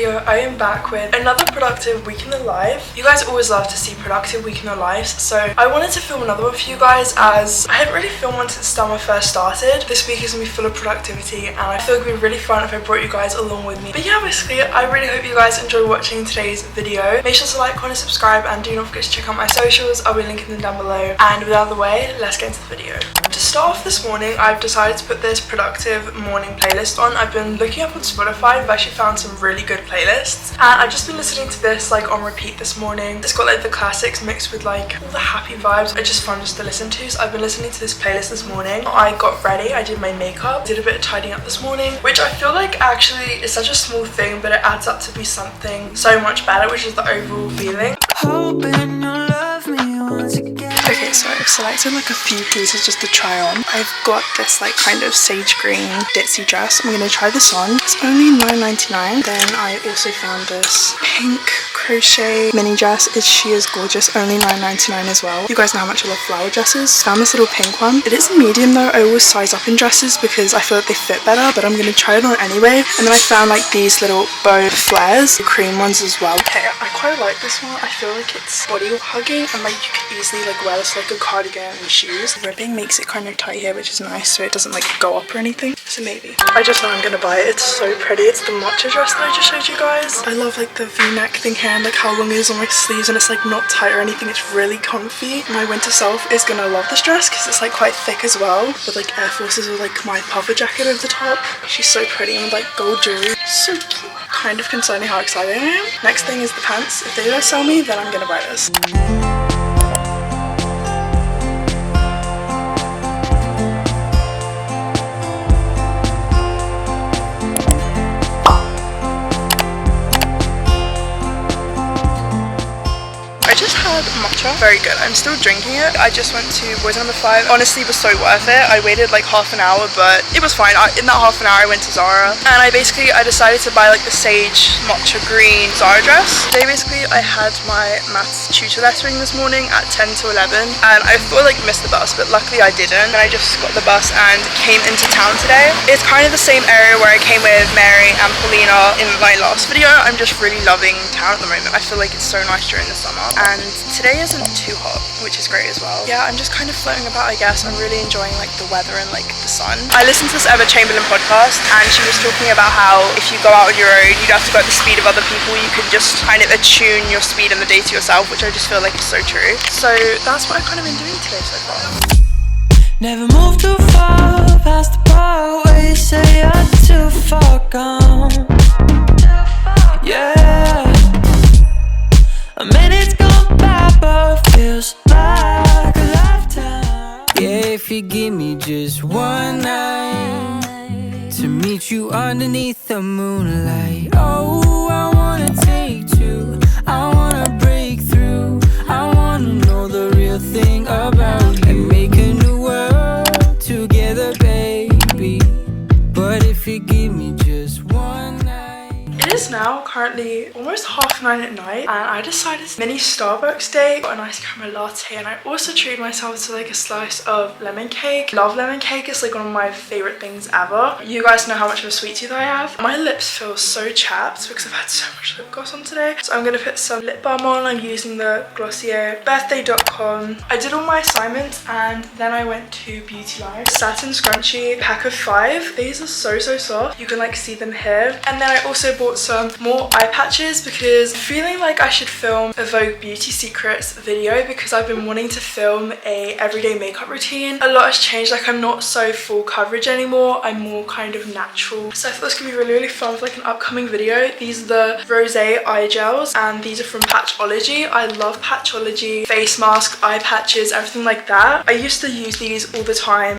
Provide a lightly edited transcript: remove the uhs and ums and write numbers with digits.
video, I am back with another productive week in the life. You guys always love to see productive week in the lives, so I wanted to film another one for you guys as I haven't really filmed one since summer first started. This week is going to be full of productivity and I feel it would be really fun if I brought you guys along with me. But yeah, basically I really hope you guys enjoy watching today's video. Make sure to like, comment, subscribe, and do not forget to check out my socials. I'll be linking them down below. And without the way, let's get into the video. To start off this morning, I've decided to put this productive morning playlist on. I've been looking up on Spotify. I've actually found some really good playlists and I've just been listening to this like on repeat this morning. It's got like the classics mixed with like all the happy vibes. It's just fun just to listen to. So I've been listening to this playlist this morning. I got ready, I did my makeup, did a bit of tidying up this morning, which I feel like actually is such a small thing, but it adds up to be something so much better, which is the overall feeling. Hoping you'll love me once again. Okay, so I've selected like a few pieces just to try on. I've got this like kind of sage green ditzy dress. I'm gonna try this on. It's only $9.99. Then I also found this pink crochet mini dress. She is gorgeous, only $9.99 as well. You guys know how much I love flower dresses. Found this little pink one. It is a medium though. I always size up in dresses because I feel like they fit better, but I'm gonna try it on anyway. And then I found like these little bow flares, the cream ones as well. Okay, I quite like this one. I feel like it's body hugging and like you could easily like wear this like a cardigan and shoes. The ribbing makes it kind of tight here, which is nice, so it doesn't like go up or anything. So maybe. I just know I'm gonna buy it. It's so pretty. It's the matcha dress that I just showed you guys. I love like the v-neck thing here and like how long it is on my sleeves, and it's like not tight or anything. It's really comfy. My winter self is gonna love this dress because it's like quite thick as well, with like Air Forces with like my puffer jacket over the top. She's so pretty and like gold jewelry. So cute. Kind of concerning how excited I am. Next thing is the pants. If they don't sell me, then I'm gonna buy this. I just had matcha, very good. I'm still drinking it. I just went to Boys No. 5. Honestly, it was so worth it. I waited like half an hour, but it was fine. In that half an hour, I went to Zara and I decided to buy like the sage matcha green Zara dress. Today, basically, I had my maths tutor lettering this morning at 10 to 11 and I thought like missed the bus, but luckily I didn't. And I just got the bus and came into town today. It's kind of the same area where I came with Mary and Paulina in my last video. I'm just really loving town at the moment. I feel like it's so nice during the summer. And today isn't too hot, which is great as well. Yeah, I'm just kind of floating about, I guess. I'm really enjoying like the weather and like the sun. I listened to this Emma Chamberlain podcast and she was talking about how if you go out on your own, you don't have to go at the speed of other people. You can just kind of attune your speed and the day to yourself, which I just feel like is so true. So that's what I've kind of been doing today so far. Never move too far past the part where you say you're too far gone. Yeah, a minute's gone by, but feels like a lifetime. Yeah, if you give me just one night to meet you underneath the moonlight. Oh, I wanna take two, I wanna break through, I wanna know the real thing about you and make a new world together, baby. But if you give me just one night. It is now currently almost 9:30 at night and I decided mini Starbucks day. Got a nice caramel latte and I also treated myself to like a slice of lemon cake. Love lemon cake. It's like one of my favorite things ever. You guys know how much of a sweet tooth I have. My lips feel so chapped because I've had so much lip gloss on today. So I'm gonna put some lip balm on. I'm using the Glossier birthday.com. I did all my assignments and then I went to Beauty Line. Satin scrunchie, pack of 5. These are so soft. You can like see them here. And then I also bought some more eye patches because I'm feeling like I should film a Vogue Beauty Secrets video because I've been wanting to film a everyday makeup routine. A lot has changed, like I'm not so full coverage anymore. I'm more kind of natural. So I thought this could be really fun for like an upcoming video. These are the Rosé eye gels and these are from Patchology. I love Patchology, face masks, eye patches, everything like that. I used to use these all the time